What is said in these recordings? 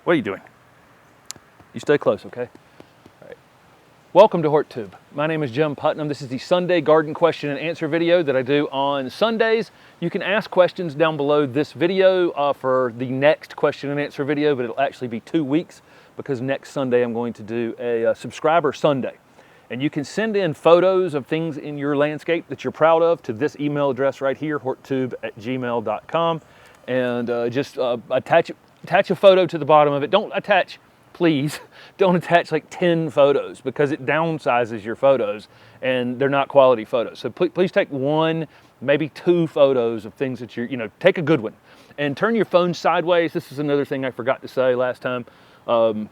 What are you doing? You stay close, okay? All right. Welcome to HortTube. My name is Jim Putnam. This is the Sunday garden question and answer video that I do on Sundays. You can ask questions down below this video for the next question and answer video, but it'll actually be 2 weeks because next Sunday I'm going to do a subscriber Sunday. And you can send in photos of things in your landscape that you're proud of to this email address right here, horttube@gmail.com, and just attach a photo to the bottom of it. Don't attach, please, don't attach like 10 photos because it downsizes your photos and they're not quality photos. So please take 1, maybe 2 photos of things that take a good one. And turn your phone sideways. This is another thing I forgot to say last time. YouTube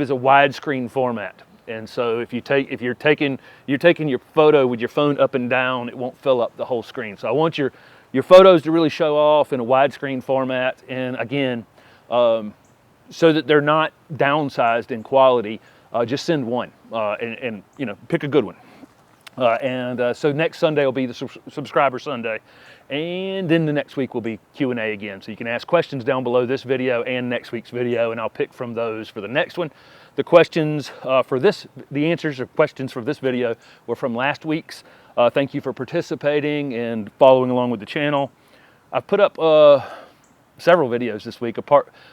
is a widescreen format. And so if you're taking your photo with your phone up and down, it won't fill up the whole screen. So I want your photos to really show off in a widescreen format, and again, so that they're not downsized in quality. Just send one, and pick a good one. So next Sunday will be the subscriber Sunday, and then the next week will be Q&A again. So you can ask questions down below this video and next week's video, and I'll pick from those for the next one. The questions the answers or questions for this video were from last week's. Thank you for participating and following along with the channel. I've put up several videos this week,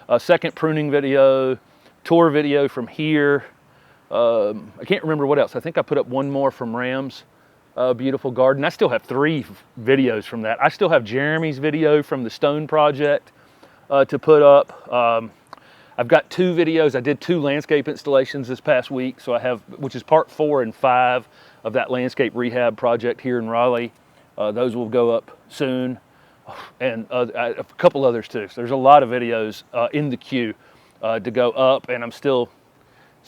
a second pruning video, tour video from here. I can't remember what else. I think I put up one more from Ram's beautiful garden. I still have 3 videos from that. I still have Jeremy's video from the stone project to put up. I've got 2 videos. I did 2 landscape installations this past week, so I have, which is part 4 and 5 of that landscape rehab project here in Raleigh. Those will go up soon, and a couple others too. So there's a lot of videos in the queue to go up, and I'm still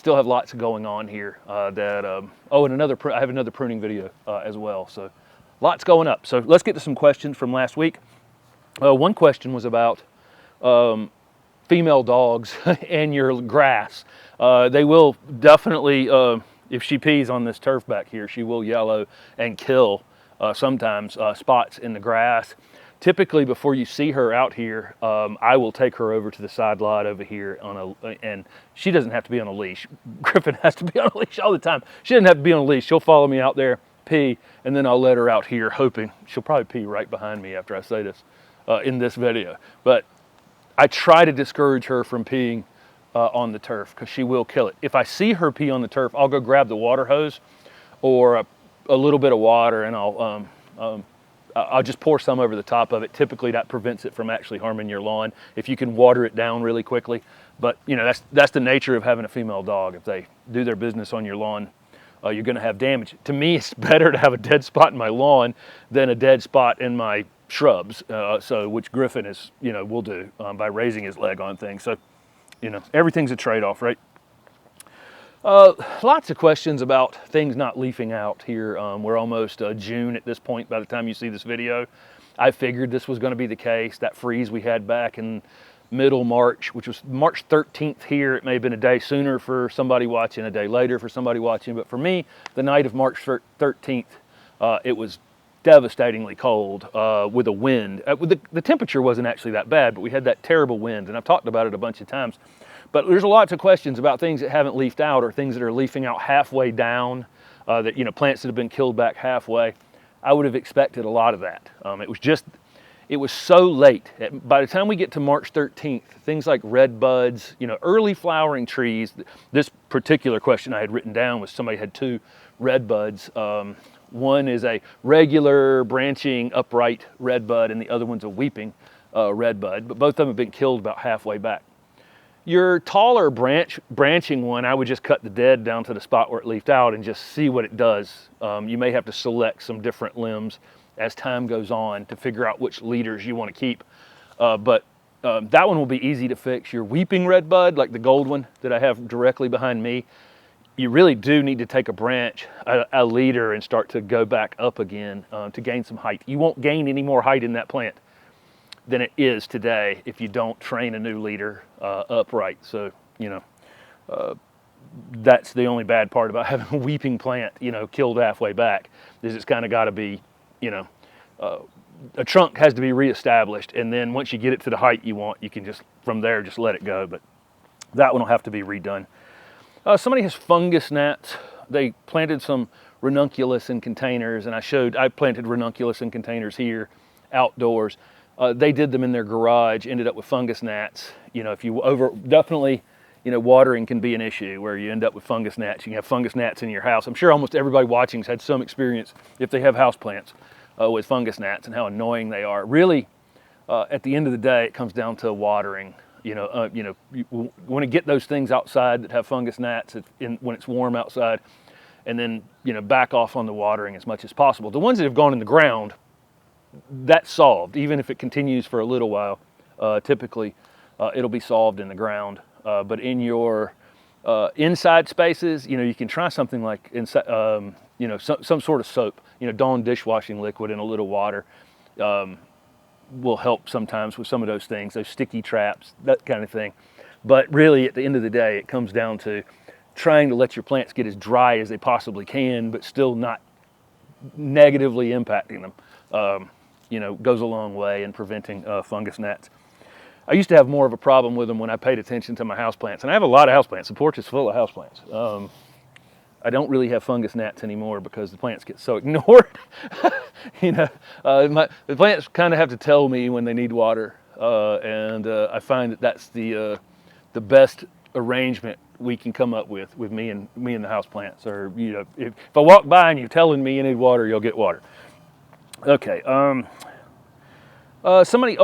have lots going on here. And I have another pruning video as well. So lots going up. So let's get to some questions from last week. One question was about female dogs and your grass. They will definitely, if she pees on this turf back here, she will yellow and kill sometimes spots in the grass. Typically, before you see her out here, I will take her over to the side lot over here and she doesn't have to be on a leash. Griffin has to be on a leash all the time. She doesn't have to be on a leash. She'll follow me out there, pee, and then I'll let her out here, hoping she'll probably pee right behind me after I say this in this video. But I try to discourage her from peeing on the turf because she will kill it. If I see her pee on the turf, I'll go grab the water hose or a little bit of water, and I'll just pour some over the top of it. Typically, that prevents it from actually harming your lawn if you can water it down really quickly. But that's the nature of having a female dog. If they do their business on your lawn, you're going to have damage. To me, it's better to have a dead spot in my lawn than a dead spot in my shrubs, which Griffin will do by raising his leg on things. So, everything's a trade-off, right? Lots of questions about things not leafing out here. We're almost June at this point by the time you see this video. I figured this was going to be the case. That freeze we had back in middle March, which was March 13th here. It may have been a day sooner for somebody watching, a day later for somebody watching, but for me, the night of March 13th, it was devastatingly cold with a wind. The temperature wasn't actually that bad, but we had that terrible wind, and I've talked about it a bunch of times. But there's lots of questions about things that haven't leafed out or things that are leafing out halfway down, plants that have been killed back halfway. I would have expected a lot of that. It was so late. By the time we get to March 13th, things like red buds, early flowering trees. This particular question I had written down was somebody had 2 red buds. One is a regular branching upright red bud, and the other one's a weeping red bud, but both of them have been killed about halfway back. Your taller branching one, I would just cut the dead down to the spot where it leafed out and just see what it does. You may have to select some different limbs as time goes on to figure out which leaders you want to keep. But that one will be easy to fix. Your weeping red bud, like the gold one that I have directly behind me, you really do need to take a branch, a leader, and start to go back up again to gain some height. You won't gain any more height in that plant than it is today if you don't train a new leader upright. So, that's the only bad part about having a weeping plant, killed halfway back, is it's kind of got to be, a trunk has to be reestablished, and then once you get it to the height you want, you can just, from there, just let it go. But that one will have to be redone. Somebody has Fungusgnats. They planted some ranunculus in containers, and I planted ranunculus in containers here, outdoors. They did them in their garage, ended up with Fungusgnats. You know, if you definitely, you know, watering can be an issue where you end up with Fungusgnats. You can have Fungusgnats in your house. I'm sure almost everybody watching's had some experience, if they have houseplants, with Fungusgnats and how annoying they are. Really, at the end of the day, it comes down to watering. You want to get those things outside that have Fungusgnats when it's warm outside, and then, you know, back off on the watering as much as possible. The ones that have gone in the ground, that's solved. Even if it continues for a little while, typically it'll be solved in the ground. But in your inside spaces, you know, you can try something like inside, you know, some sort of soap. You know, Dawn dishwashing liquid in a little water will help sometimes with some of those things, those sticky traps, that kind of thing. But really, at the end of the day, it comes down to trying to let your plants get as dry as they possibly can, but still not negatively impacting them. You know, goes a long way in preventing fungus gnats. I used to have more of a problem with them when I paid attention to my houseplants, and I have a lot of houseplants. The porch is full of houseplants. I don't really have fungus gnats anymore because the plants get so ignored. You know, the plants kind of have to tell me when they need water, and I find that that's the best arrangement we can come up with me and the houseplants. Or, you know, if I walk by and you're telling me you need water, you'll get water. Okay. Somebody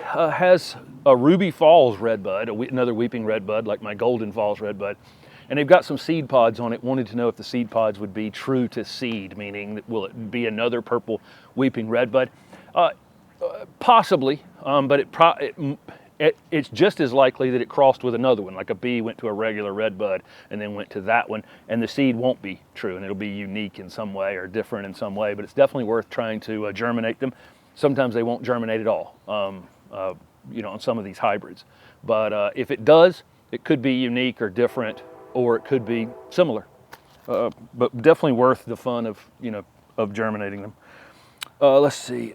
has a Ruby Falls redbud, another weeping redbud, like my Golden Falls redbud, and they've got some seed pods on it. Wanted to know if the seed pods would be true to seed, meaning that will it be another purple weeping redbud? Possibly, but it's just as likely that it crossed with another one, like a bee went to a regular redbud and then went to that one, and the seed won't be true, and it'll be unique in some way or different in some way, but it's definitely worth trying to germinate them. Sometimes they won't germinate at all, you know, on some of these hybrids. But if it does, it could be unique or different, or it could be similar. But definitely worth the fun of, you know, of germinating them. Let's see.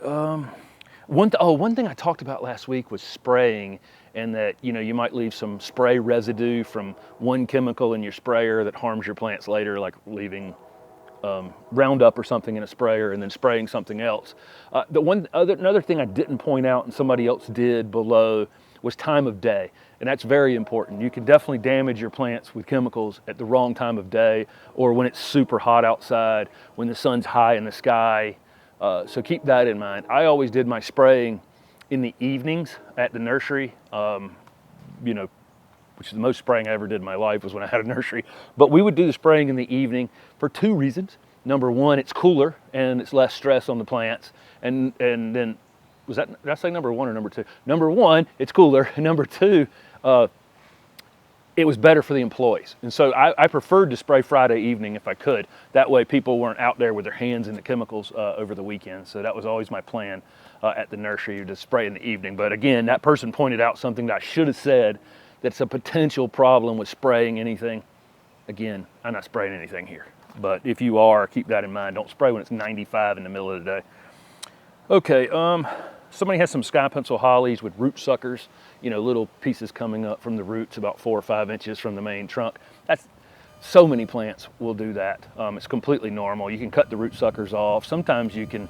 One thing I talked about last week was spraying, and that, you know, you might leave some spray residue from one chemical in your sprayer that harms your plants later, like leaving Roundup or something in a sprayer and then spraying something else. Another thing I didn't point out and somebody else did below was time of day, and that's very important. You can definitely damage your plants with chemicals at the wrong time of day, or when it's super hot outside, when the sun's high in the sky. So keep that in mind. I always did my spraying in the evenings at the nursery, you know, which is the most spraying I ever did in my life was when I had a nursery. But we would do the spraying in the evening for two reasons. Number one, it's cooler and it's less stress on the plants. And then, did I say number one or number two? Number one, it's cooler. And number two, it was better for the employees. And so I preferred to spray Friday evening if I could. That way people weren't out there with their hands in the chemicals over the weekend. So that was always my plan at the nursery, to spray in the evening. But again, that person pointed out something that I should have said, that's a potential problem with spraying anything. Again, I'm not spraying anything here. But if you are, keep that in mind. Don't spray when it's 95 in the middle of the day. Okay, somebody has some sky pencil hollies with root suckers, you know, little pieces coming up from the roots about 4 or 5 inches from the main trunk. So many plants will do that. It's completely normal. You can cut the root suckers off. Sometimes you can,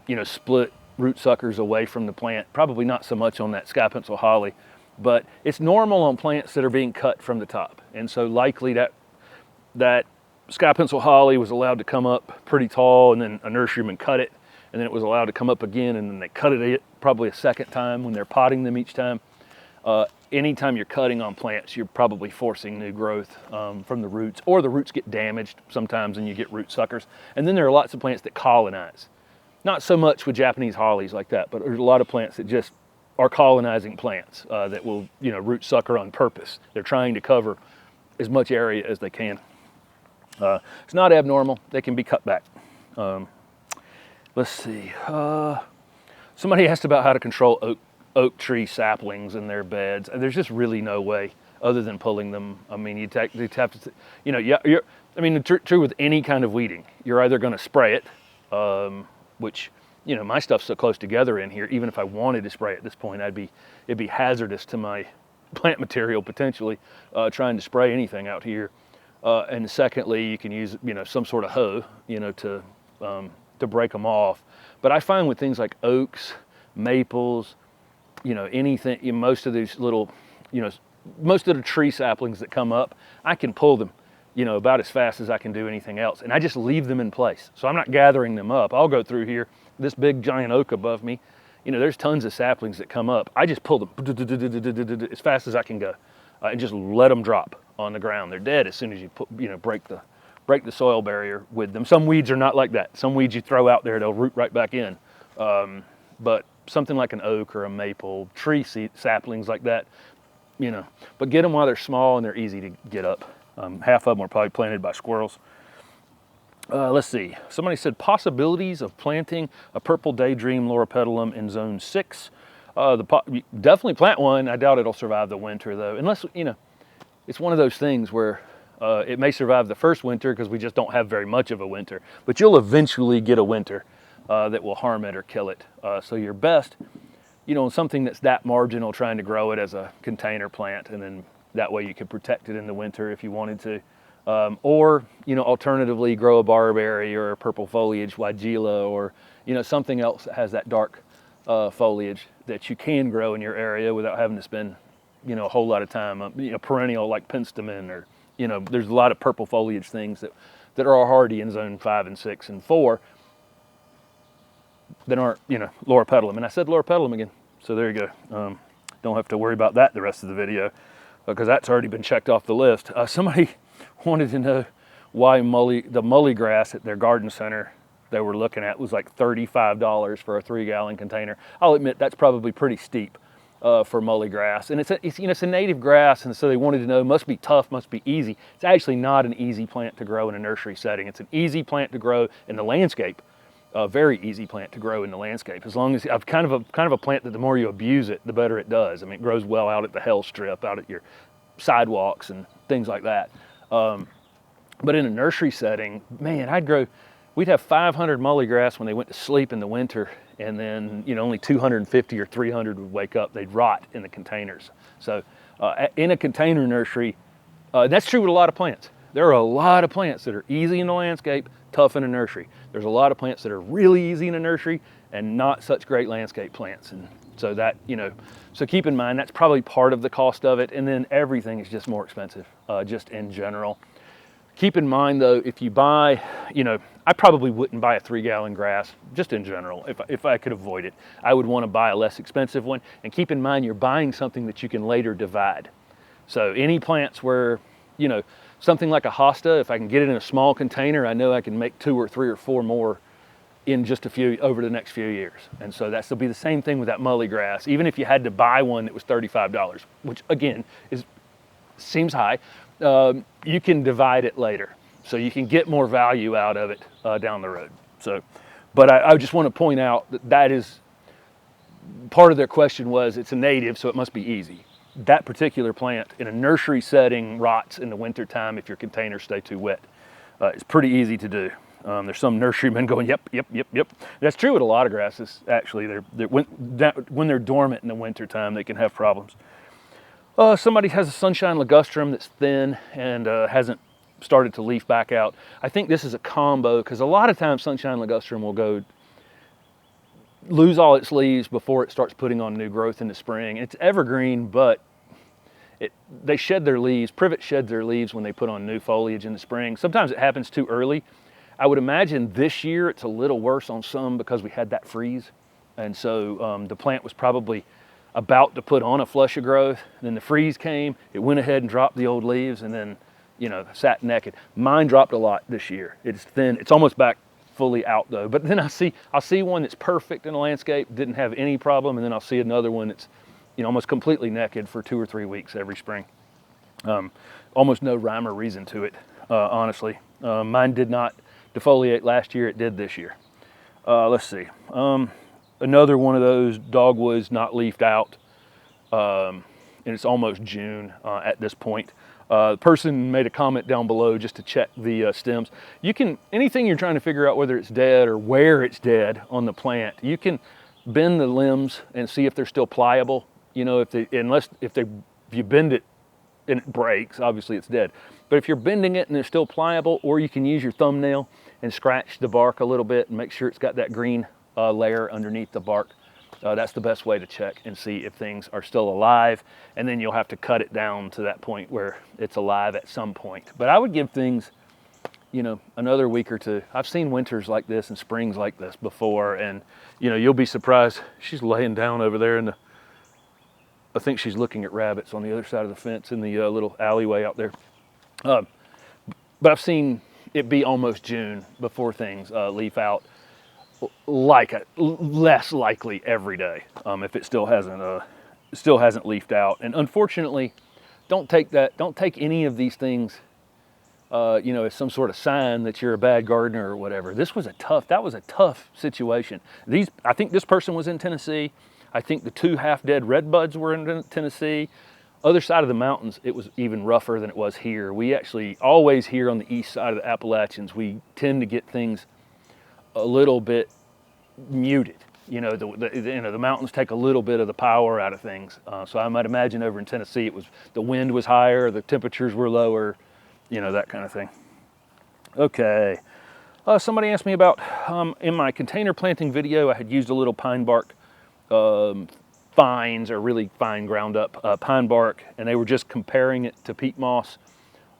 you know, split root suckers away from the plant. Probably not so much on that sky pencil holly, but it's normal on plants that are being cut from the top. And so likely that sky pencil holly was allowed to come up pretty tall, and then a nurseryman cut it, and then it was allowed to come up again, and then they cut it probably a second time when they're potting them each time. Anytime you're cutting on plants, you're probably forcing new growth from the roots, or the roots get damaged sometimes and you get root suckers. And then there are lots of plants that colonize. Not so much with Japanese hollies like that, but there's a lot of plants that just are colonizing plants that will, you know, root sucker on purpose. They're trying to cover as much area as they can. It's not abnormal. They can be cut back. Let's see. Somebody asked about how to control oak tree saplings in their beds. And there's just really no way other than pulling them. I mean, you'd have to, you know, true with any kind of weeding. You're either going to spray it, which you know, my stuff's so close together in here, even if I wanted to spray at this point, it'd be hazardous to my plant material potentially, trying to spray anything out here. And secondly, you can use, you know, some sort of hoe, you know, to break them off. But I find with things like oaks, maples, you know, anything, you know, most of these little, you know, most of the tree saplings that come up, I can pull them, you know, about as fast as I can do anything else. And I just leave them in place. So I'm not gathering them up. I'll go through here, this big giant oak above me, you know, there's tons of saplings that come up. I just pull them as fast as I can go, and just let them drop on the ground. They're dead as soon as you put, you know, break the soil barrier with them. Some weeds are not like that. Some weeds you throw out there, they'll root right back in. But something like an oak or a maple, tree saplings like that, you know, but get them while they're small and they're easy to get up. Half of them were probably planted by squirrels. Let's see. Somebody said possibilities of planting a purple daydream loropetalum in zone 6. Definitely plant one. I doubt it'll survive the winter though, unless, you know, it's one of those things where it may survive the first winter because we just don't have very much of a winter, but you'll eventually get a winter that will harm it or kill it. So your best, you know, something that's that marginal, trying to grow it as a container plant, and then that way you could protect it in the winter if you wanted to. Or, you know, alternatively grow a barberry or a purple foliage weigela, or, you know, something else that has that dark foliage that you can grow in your area without having to spend, you know, a whole lot of time, you know, perennial like penstemon, or, you know, there's a lot of purple foliage things that are hardy in zone 5 and 6 and 4 that aren't, you know, loropetalum. And I said loropetalum again, so there you go. Don't have to worry about that the rest of the video because that's already been checked off the list. Somebody wanted to know why the mully grass at their garden center they were looking at was like $35 for a 3-gallon container. I'll admit that's probably pretty steep for mully grass, and it's you know, it's a native grass, and so they wanted to know, must be tough, must be easy. It's actually not an easy plant to grow in a nursery setting. It's an easy plant to grow in the landscape, a very easy plant to grow in the landscape. As long as I've kind of a plant that the more you abuse it, the better it does. I mean, it grows well out at the hell strip, out at your sidewalks and things like that. But in a nursery setting, man, we'd have 500 mully grass when they went to sleep in the winter, and then, you know, only 250 or 300 would wake up. They'd rot in the containers. So in a container nursery, that's true with a lot of plants. There are a lot of plants that are easy in the landscape, tough in a nursery. There's a lot of plants that are really easy in a nursery and not such great landscape plants. And so that, you know, so keep in mind, that's probably part of the cost of it. And then everything is just more expensive, just in general. Keep in mind though, if you buy, you know, I probably wouldn't buy a 3-gallon grass, just in general. If I could avoid it, I would want to buy a less expensive one. And keep in mind, you're buying something that you can later divide. So any plants where, you know, something like a hosta, if I can get it in a small container, I know I can make 2 or 3 or 4 more in just over the next few years. And so that'll be the same thing with that mully grass. Even if you had to buy one that was $35, which again seems high, you can divide it later. So you can get more value out of it down the road. So, but I just want to point out that is part of their question was, it's a native, so it must be easy. That particular plant in a nursery setting rots in the wintertime if your containers stay too wet. It's pretty easy to do. There's some nurserymen going, yep. That's true with a lot of grasses, actually. When they're dormant in the wintertime, they can have problems. Somebody has a sunshine ligustrum that's thin and hasn't started to leaf back out. I think this is a combo, because a lot of times sunshine ligustrum will lose all its leaves before it starts putting on new growth in the spring. It's evergreen, but they shed their leaves. Privet sheds their leaves when they put on new foliage in the spring. Sometimes it happens too early. I would imagine this year it's a little worse on some because we had that freeze. And so the plant was probably about to put on a flush of growth. Then the freeze came, it went ahead and dropped the old leaves, and then, you know, sat naked. Mine dropped a lot this year. It's thin, it's almost back fully out though. But then I'll see one that's perfect in the landscape, didn't have any problem, and then I'll see another one that's, you know, almost completely naked for 2 or 3 weeks every spring. Almost no rhyme or reason to it, honestly. Mine did not defoliate last year, it did this year. Let's see. Another one of those dogwoods not leafed out, and it's almost June at this point. The person made a comment down below just to check the stems. Anything you're trying to figure out whether it's dead or where it's dead on the plant, you can bend the limbs and see if they're still pliable. You know, if you bend it and it breaks, obviously it's dead. But if you're bending it and they're still pliable, or you can use your thumbnail and scratch the bark a little bit and make sure it's got that green layer underneath the bark. That's the best way to check and see if things are still alive, and then you'll have to cut it down to that point where it's alive at some point. But I would give things, you know, another week or two. I've seen winters like this and springs like this before, and you know, you'll be surprised. She's laying down over there I think she's looking at rabbits on the other side of the fence in the little alleyway out there. But I've seen it be almost June before things leaf out. Less likely every day if it still hasn't leafed out. And unfortunately, don't take any of these things you know, as some sort of sign that you're a bad gardener or whatever. That was a tough situation. I think this person was in Tennessee. I think the 2 half-dead redbuds were in Tennessee. Other side of the mountains, it was even rougher than it was here. We actually always here on the east side of the Appalachians, we tend to get things a little bit muted. You know, the mountains take a little bit of the power out of things. So I might imagine over in Tennessee, the wind was higher, the temperatures were lower, you know, that kind of thing. Okay. Somebody asked me about, in my container planting video, I had used a little pine bark fines, or really fine ground up pine bark, and they were just comparing it to peat moss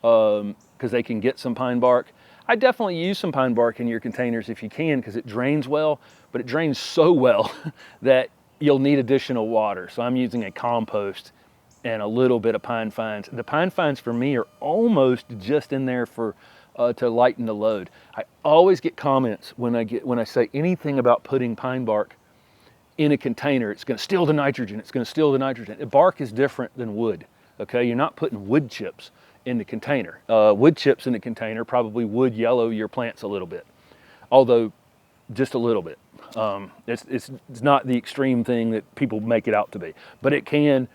because they can get some pine bark. I definitely use some pine bark in your containers if you can, because it drains well, but it drains so well that you'll need additional water. So I'm using a compost and a little bit of pine fines. The pine fines for me are almost just in there to lighten the load. I always get comments when I say anything about putting pine bark in a container. It's going to steal the nitrogen. It's going to steal the nitrogen. Bark is different than wood. Okay, you're not putting wood chips in the container. Wood chips in the container probably would yellow your plants a little bit, although just a little bit. It's not the extreme thing that people make it out to be, but it can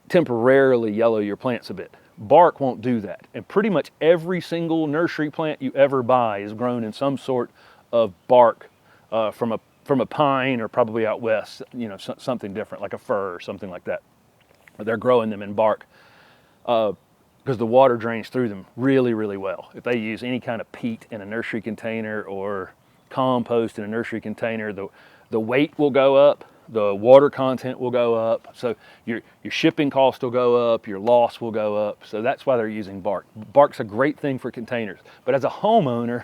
temporarily yellow your plants a bit. Bark won't do that, and pretty much every single nursery plant you ever buy is grown in some sort of bark from a pine, or probably out west, you know, something different like a fir or something like that. They're growing them in bark because the water drains through them really, really well. If they use any kind of peat in a nursery container or compost in a nursery container, the weight will go up, the water content will go up, so your shipping cost will go up, your loss will go up. So that's why they're using bark. Bark's a great thing for containers, but as a homeowner,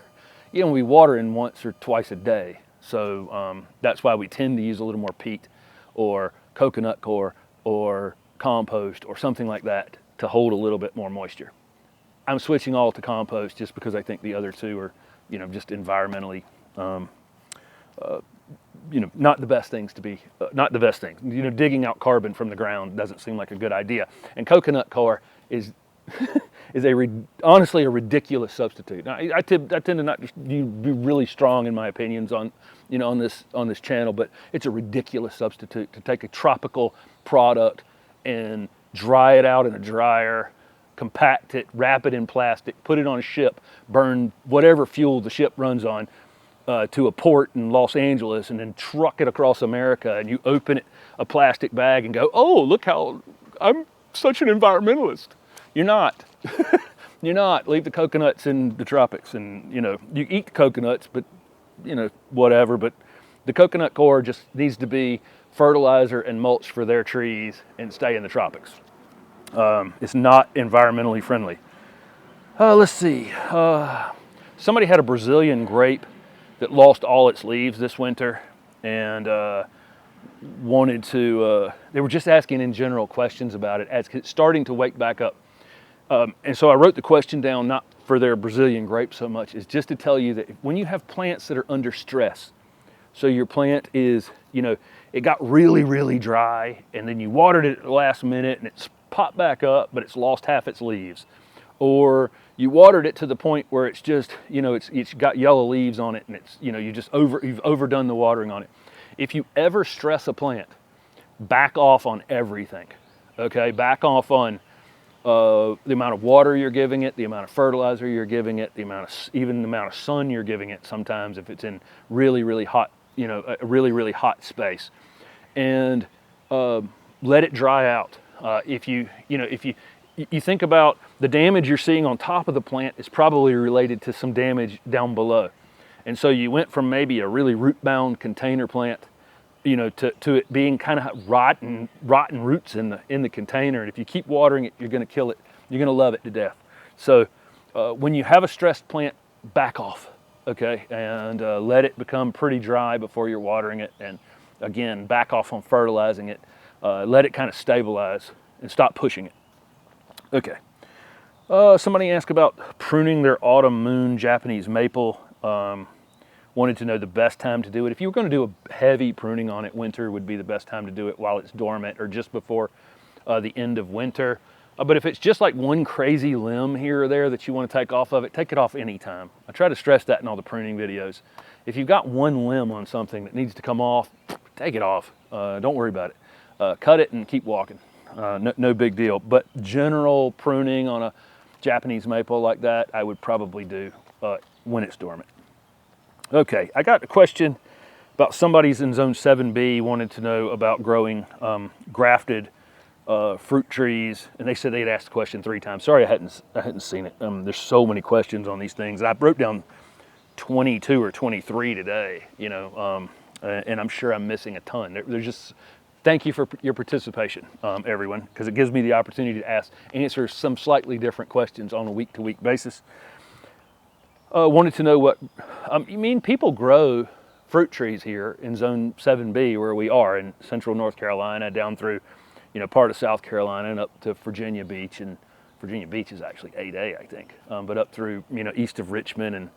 you know, we water in once or twice a day. So that's why we tend to use a little more peat or coconut coir or compost or something like that to hold a little bit more moisture. I'm switching all to compost just because I think the other two are, you know, just environmentally, you know, not the best things to be, not the best things. You know, digging out carbon from the ground doesn't seem like a good idea. And coconut coir is honestly a ridiculous substitute. Now, I tend to not be really strong in my opinions on, you know, on this channel, but it's a ridiculous substitute to take a tropical product and dry it out in a dryer, compact it, wrap it in plastic, put it on a ship, burn whatever fuel the ship runs on to a port in Los Angeles, and then truck it across America, and you open it, a plastic bag, and go, oh, look how I'm such an environmentalist. You're not. You're not. Leave the coconuts in the tropics, and you know, you eat the coconuts, but you know, whatever. But the coconut coir just needs to be fertilizer and mulch for their trees and stay in the tropics. It's not environmentally friendly. Let's see. Somebody had a Brazilian grape that lost all its leaves this winter, and wanted to, they were just asking in general questions about it as it's starting to wake back up. And so I wrote the question down, not for their Brazilian grape so much, is just to tell you that when you have plants that are under stress, so your plant is, you know, it got really, really dry, and then you watered it at the last minute and it's popped back up, but it's lost half its leaves. Or you watered it to the point where it's just, you know, it's got yellow leaves on it, and it's, you know, you've overdone the watering on it. If you ever stress a plant, back off on everything, okay? Back off on the amount of water you're giving it, the amount of fertilizer you're giving it, even the amount of sun you're giving it sometimes if it's in really, really hot, a really, really hot space. And let it dry out. If you think about the damage you're seeing on top of the plant is probably related to some damage down below. And so you went from maybe a really root-bound container plant, to it being kind of rotten roots in the container. And if you keep watering it, you're going to kill it. You're going to love it to death. So when you have a stressed plant, back off, okay, and let it become pretty dry before you're watering it. And again, back off on fertilizing it. Let it kind of stabilize and stop pushing it. Okay. Somebody asked about pruning their autumn moon Japanese maple. Wanted to know the best time to do it. If you were going to do a heavy pruning on it, winter would be the best time to do it while it's dormant or just before the end of winter. But if it's just like one crazy limb here or there that you want to take off of it, take it off anytime. I try to stress that in all the pruning videos. If you've got one limb on something that needs to come off, take it off. Don't worry about it. Cut it and keep walking. No big deal. But general pruning on a Japanese maple like that, I would probably do when it's dormant. Okay, I got a question about somebody's in zone 7B wanted to know about growing grafted fruit trees, and they said they'd asked the question 3 times. Sorry, I hadn't seen it. There's so many questions on these things. I wrote down 22 or 23 today, and I'm sure I'm missing a ton. There's just, thank you for your participation, everyone, because it gives me the opportunity to answer some slightly different questions on a week-to-week basis. Wanted to know what, people grow fruit trees here in zone 7B where we are in central North Carolina down through, part of South Carolina and up to Virginia Beach, and Virginia Beach is actually 8A, I think, but up through, east of Richmond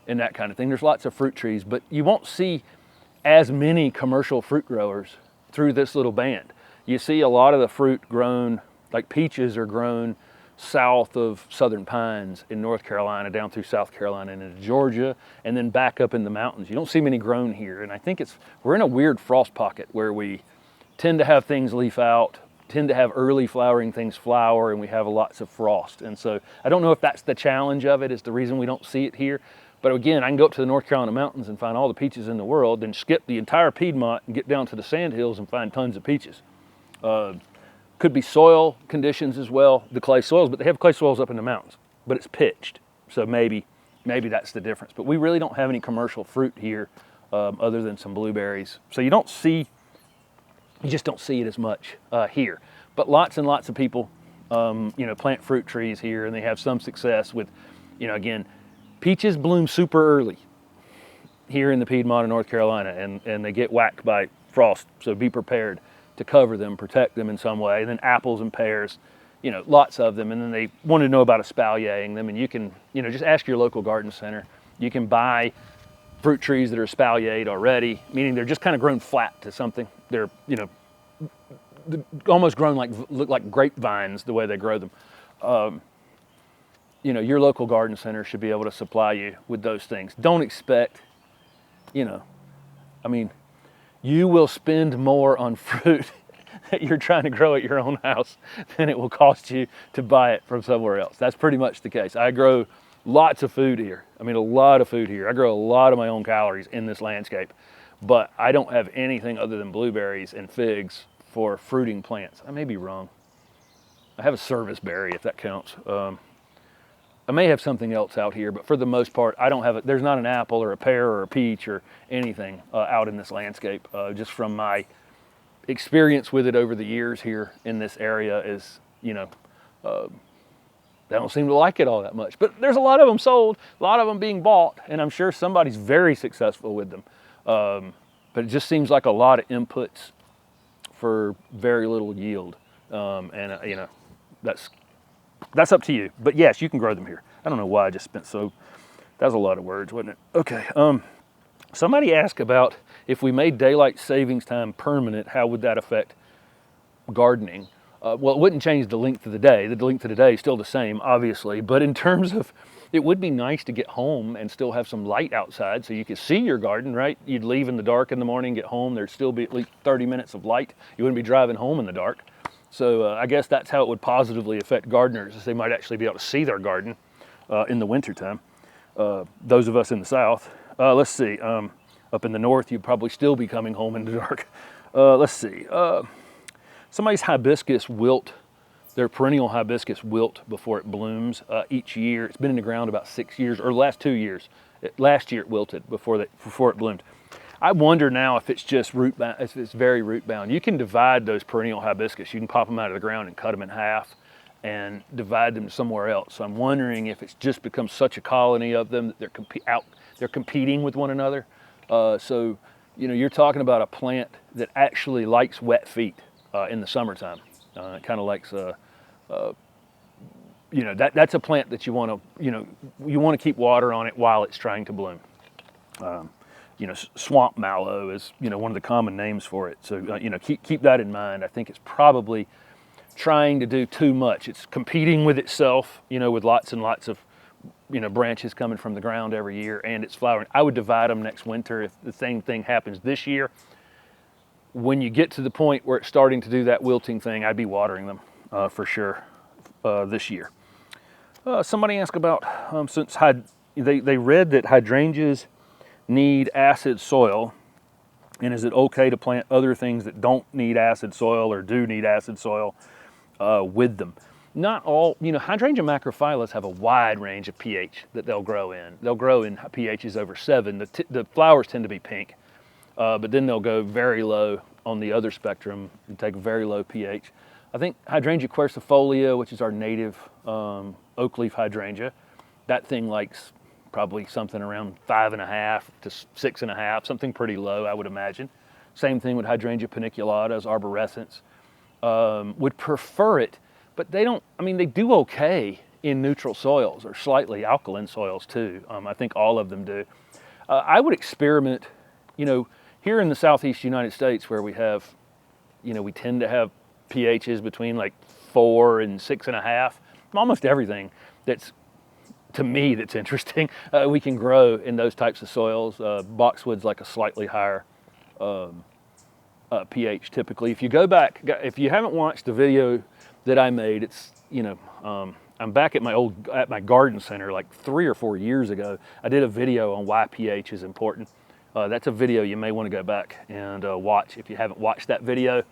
and that kind of thing. There's lots of fruit trees, but you won't see as many commercial fruit growers through this little band. You see a lot of the fruit grown, like peaches are grown south of Southern Pines in North Carolina, down through South Carolina and into Georgia, and then back up in the mountains. You don't see many grown here, and I think we're in a weird frost pocket where we tend to have things leaf out, tend to have early flowering things flower, and we have lots of frost. And so I don't know if that's the challenge of it, is the reason we don't see it here. But again, I can go up to the North Carolina mountains and find all the peaches in the world, then skip the entire Piedmont and get down to the sandhills and find tons of peaches. Could be soil conditions as well, the clay soils, but they have clay soils up in the mountains, but it's pitched. So maybe that's the difference. But we really don't have any commercial fruit here other than some blueberries. So you just don't see it as much here. But lots and lots of people, plant fruit trees here, and they have some success with, again, peaches bloom super early here in the Piedmont of North Carolina, and they get whacked by frost. So be prepared to cover them, protect them in some way. And then apples and pears, lots of them. And then they want to know about espaliering them. And you can, just ask your local garden center. You can buy fruit trees that are espaliered already, meaning they're just kind of grown flat to something. They're, almost grown look like grapevines the way they grow them. Your local garden center should be able to supply you with those things. Don't expect, you will spend more on fruit that you're trying to grow at your own house than it will cost you to buy it from somewhere else. That's pretty much the case. I grow lots of food here. A lot of food here. I grow a lot of my own calories in this landscape, but I don't have anything other than blueberries and figs for fruiting plants. I may be wrong. I have a service berry, if that counts. I may have something else out here, but for the most part, I don't have it. There's not an apple or a pear or a peach or anything out in this landscape. Just from my experience with it over the years here in this area is, they don't seem to like it all that much. But there's a lot of them sold, a lot of them being bought, and I'm sure somebody's very successful with them. But it just seems like a lot of inputs for very little yield. That's up to you. But yes, you can grow them here. I don't know why I just spent that was a lot of words, wasn't it? Okay. Somebody asked about if we made daylight savings time permanent, how would that affect gardening? Well, it wouldn't change the length of the day. The length of the day is still the same, obviously. But in terms of, it would be nice to get home and still have some light outside so you could see your garden, right? You'd leave in the dark in the morning, get home, there'd still be at least 30 minutes of light. You wouldn't be driving home in the dark. So I guess that's how it would positively affect gardeners, is they might actually be able to see their garden in the wintertime. Those of us in the south, let's see, up in the north, you'd probably still be coming home in the dark. Let's see, somebody's hibiscus wilt, their perennial hibiscus wilt before it blooms each year. It's been in the ground about 6 years, or the last 2 years. Last year it wilted before it bloomed. I wonder now if it's just root bound, if it's very root bound. You can divide those perennial hibiscus. You can pop them out of the ground and cut them in half and divide them somewhere else. So I'm wondering if it's just become such a colony of them that they're competing with one another. So, you know, you're talking about a plant that actually likes wet feet in the summertime. It kind of likes, you know, that's a plant that you want to, you want to keep water on it while it's trying to bloom. You know, swamp mallow is, you know, one of the common names for it. So, you know, keep that in mind. I think it's probably trying to do too much. It's competing with itself, you know, with lots and lots of, you know, branches coming from the ground every year, and it's flowering. I would divide them next winter if the same thing happens this year. When you get to the point where it's starting to do that wilting thing, I'd be watering them for sure this year. Somebody asked about, since they read that hydrangeas need acid soil, and is it okay to plant other things that don't need acid soil or do need acid soil with them? Not all, you know, hydrangea macrophyllus have a wide range of pH that they'll grow in. They'll grow in pHs over 7. The flowers tend to be pink, but then they'll go very low on the other spectrum and take a very low pH. I think hydrangea quercifolia, which is our native oak leaf hydrangea, that thing likes probably something around 5.5 to 6.5, something pretty low, I would imagine. Same thing with hydrangea paniculata, arborescens. Would prefer it, but they don't, I mean, they do okay in neutral soils or slightly alkaline soils too. I think all of them do. I would experiment, you know, here in the southeast United States where we have, you know, we tend to have pHs between like 4 and 6.5. Almost everything that's, to me, that's interesting, we can grow in those types of soils. Boxwood's like a slightly higher pH typically. If you go back, if you haven't watched the video that I made, it's, you know, I'm back at my garden center like 3 or 4 years ago. I did a video on why pH is important. That's a video you may want to go back and watch if you haven't watched that video.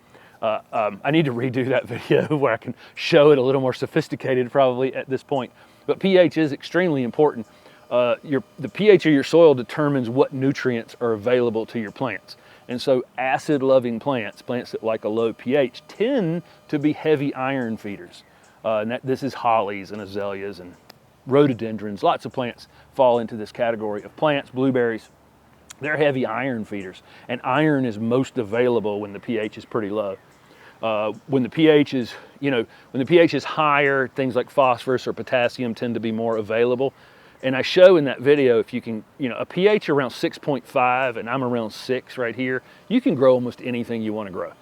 I need to redo that video where I can show it a little more sophisticated probably at this point. But pH is extremely important. The pH of your soil determines what nutrients are available to your plants. And so acid-loving plants that like a low pH, tend to be heavy iron feeders. And this is hollies and azaleas and rhododendrons. Lots of plants fall into this category of plants. Blueberries, they're heavy iron feeders. And iron is most available when the pH is pretty low. When the pH is, you know, when the pH is higher, things like phosphorus or potassium tend to be more available. And I show in that video, if you can, you know, a pH around 6.5, and I'm around 6 right here, you can grow almost anything you want to grow.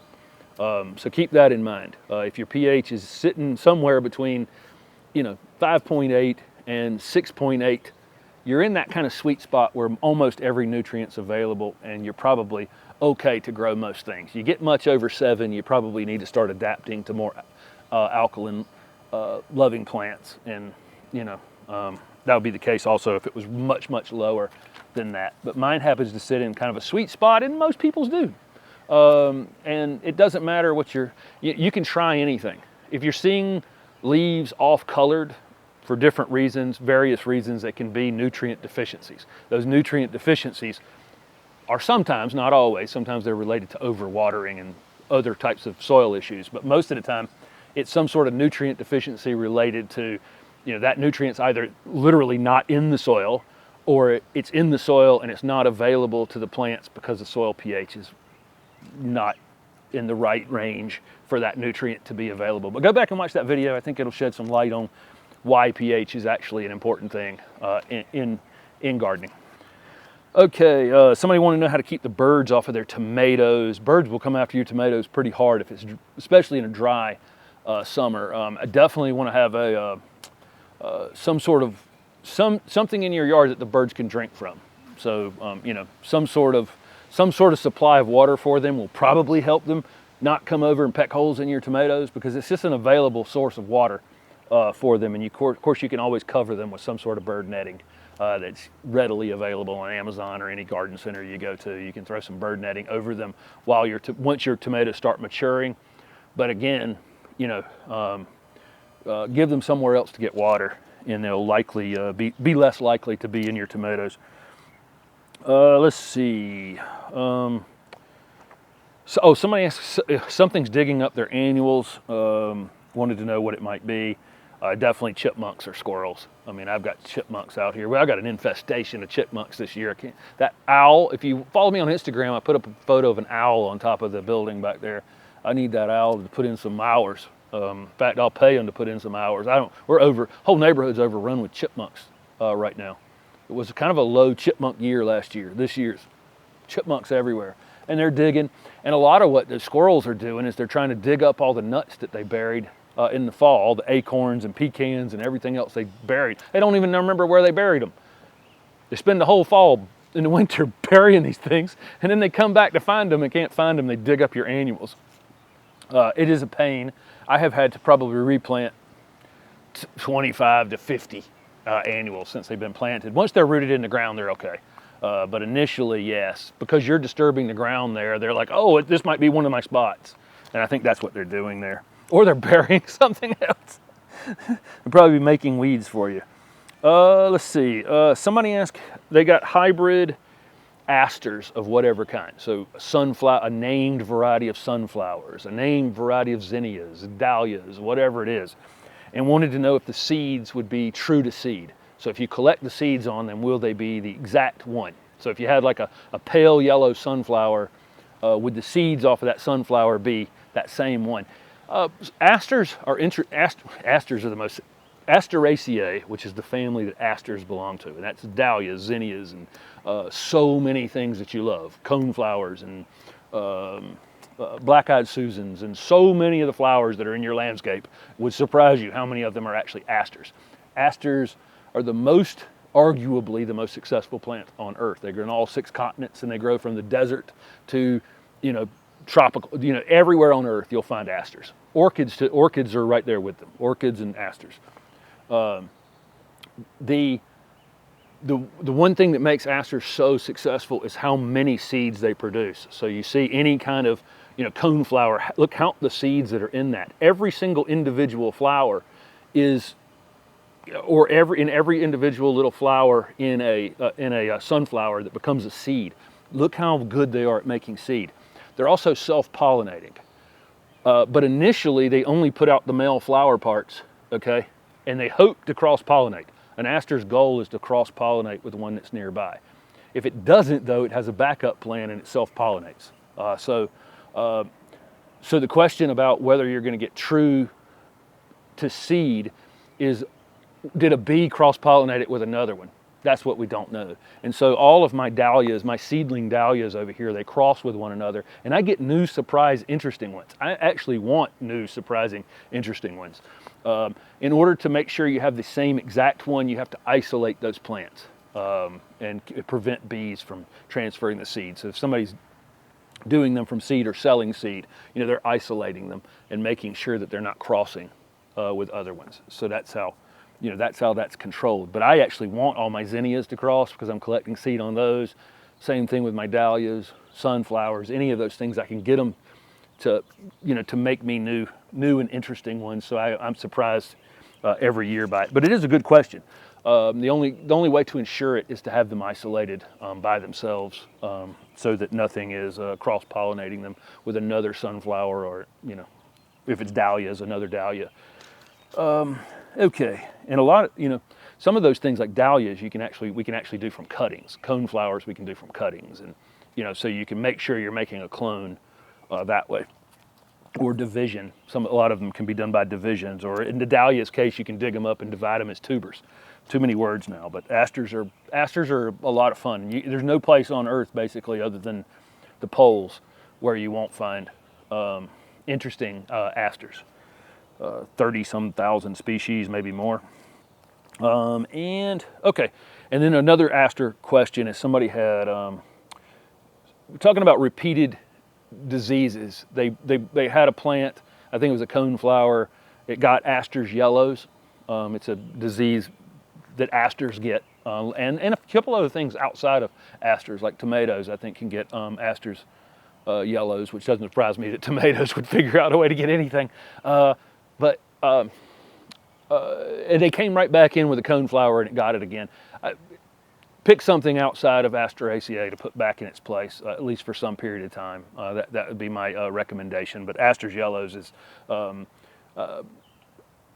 So keep that in mind. If your pH is sitting somewhere between, you know, 5.8 and 6.8, you're in that kind of sweet spot where almost every nutrient's available, and you're probably okay to grow most things. You get much over 7, you probably need to start adapting to more alkaline loving plants, and, you know, that would be the case also if it was much, much lower than that. But mine happens to sit in kind of a sweet spot, and most people's do. And it doesn't matter what you can try anything. If you're seeing leaves off-colored for different reasons, various reasons, that can be nutrient deficiencies. Those nutrient deficiencies are sometimes, not always, sometimes they're related to overwatering and other types of soil issues, but most of the time it's some sort of nutrient deficiency related to, you know, that nutrient's either literally not in the soil, or it's in the soil and it's not available to the plants because the soil pH is not in the right range for that nutrient to be available. But go back and watch that video. I think it'll shed some light on why pH is actually an important thing in gardening. Okay, somebody wanted to know how to keep the birds off of their tomatoes. Birds will come after your tomatoes pretty hard if it's, especially in a dry summer. I definitely want to have something in your yard that the birds can drink from. So you know, some sort of supply of water for them will probably help them not come over and peck holes in your tomatoes, because it's just an available source of water for them. And of course, you can always cover them with some sort of bird netting that's readily available on Amazon or any garden center you go to. You can throw some bird netting over them while once your tomatoes start maturing. But again, give them somewhere else to get water, and they'll likely be less likely to be in your tomatoes. Let's see. Somebody asked if something's digging up their annuals. Wanted to know what it might be. Definitely chipmunks or squirrels. I mean, I've got chipmunks out here. Well, I got an infestation of chipmunks this year. That owl, if you follow me on Instagram, I put up a photo of an owl on top of the building back there. I need that owl to put in some hours. In fact, I'll pay him to put in some hours. Whole neighborhood's overrun with chipmunks right now. It was kind of a low chipmunk year last year. This year's chipmunks everywhere. And they're digging. And a lot of what the squirrels are doing is they're trying to dig up all the nuts that they buried in the fall, all the acorns and pecans and everything else they buried. They don't even remember where they buried them. They spend the whole fall in the winter burying these things, and then they come back to find them and can't find them. They dig up your annuals. It is a pain. I have had to probably replant 25 to 50 annuals since they've been planted. Once they're rooted in the ground, they're okay. But initially, yes, because you're disturbing the ground there, they're like, oh, this might be one of my spots. And I think that's what they're doing there. Or they're burying something else. They'll probably be making weeds for you. Let's see. Somebody asked, they got hybrid asters of whatever kind. So a named variety of sunflowers, a named variety of zinnias, dahlias, whatever it is. And wanted to know if the seeds would be true to seed. So if you collect the seeds on them, will they be the exact one? So if you had like a pale yellow sunflower, would the seeds off of that sunflower be that same one? Asters are the most, Asteraceae, which is the family that asters belong to, and that's dahlias, zinnias, and so many things that you love, coneflowers and black-eyed Susans, and so many of the flowers that are in your landscape. Would surprise you how many of them are actually asters. Asters are arguably the most successful plant on earth. They grow in all 6 continents, and they grow from the desert to, tropical, everywhere on earth you'll find asters. Orchids are right there with them. Orchids and asters. The one thing that makes asters so successful is how many seeds they produce. So you see any kind of, coneflower, count the seeds that are in that. Every single individual flower is, in every individual little flower in a sunflower that becomes a seed. Look how good they are at making seed. They're also self-pollinating. But initially, they only put out the male flower parts, okay? And they hope to cross-pollinate. An aster's goal is to cross-pollinate with one that's nearby. If it doesn't, though, it has a backup plan and it self-pollinates. So the question about whether you're going to get true to seed is, did a bee cross-pollinate it with another one? That's what we don't know. And so all of my dahlias, my seedling dahlias over here, they cross with one another, and I get new, surprise, interesting ones. I actually want new, surprising, interesting ones. In order to make sure you have the same exact one, you have to isolate those plants and prevent bees from transferring the seed. So if somebody's doing them from seed or selling seed, they're isolating them and making sure that they're not crossing with other ones. So that's how that's controlled. But I actually want all my zinnias to cross because I'm collecting seed on those. Same thing with my dahlias, sunflowers, any of those things. I can get them to make me new and interesting ones. So I'm surprised every year by it. But it is a good question. The only way to ensure it is to have them isolated by themselves, so that nothing is cross-pollinating them with another sunflower, or if it's dahlias, another dahlia. Okay, and a lot of, some of those things like dahlias we can actually do from cuttings. Coneflowers we can do from cuttings, and so you can make sure you're making a clone that way, or division. A lot of them can be done by divisions, or in the dahlia's case, you can dig them up and divide them as tubers. Too many words now, but asters are a lot of fun. There's no place on earth basically other than the poles where you won't find interesting asters. 30-some thousand species, maybe more. And then another aster question is somebody had, talking about repeated diseases. They had a plant, I think it was a coneflower, it got Astor's yellows. It's a disease that asters get, and a couple other things outside of asters, like tomatoes, I think can get asters yellows, which doesn't surprise me that tomatoes would figure out a way to get anything. But they came right back in with a coneflower and it got it again. Pick something outside of Asteraceae to put back in its place, at least for some period of time. That would be my recommendation. But Astor's yellows is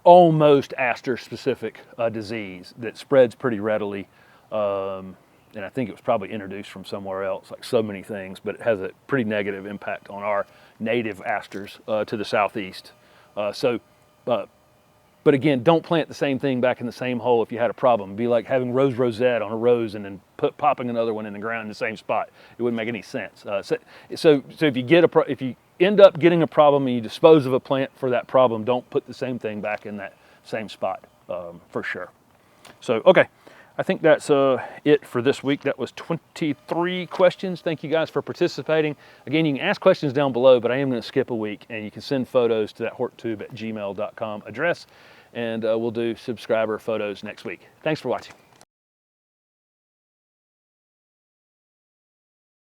almost aster-specific disease that spreads pretty readily. And I think it was probably introduced from somewhere else, like so many things, but it has a pretty negative impact on our native asters to the southeast. But again, don't plant the same thing back in the same hole if you had a problem. It'd be like having rose rosette on a rose and then popping another one in the ground in the same spot. It wouldn't make any sense. So if you end up getting a problem and you dispose of a plant for that problem, don't put the same thing back in that same spot for sure. So, okay. I think that's it for this week. That was 23 questions. Thank you guys for participating. Again, you can ask questions down below, but I am going to skip a week, and you can send photos to that horttube@gmail.com address, and we'll do subscriber photos next week. Thanks for watching.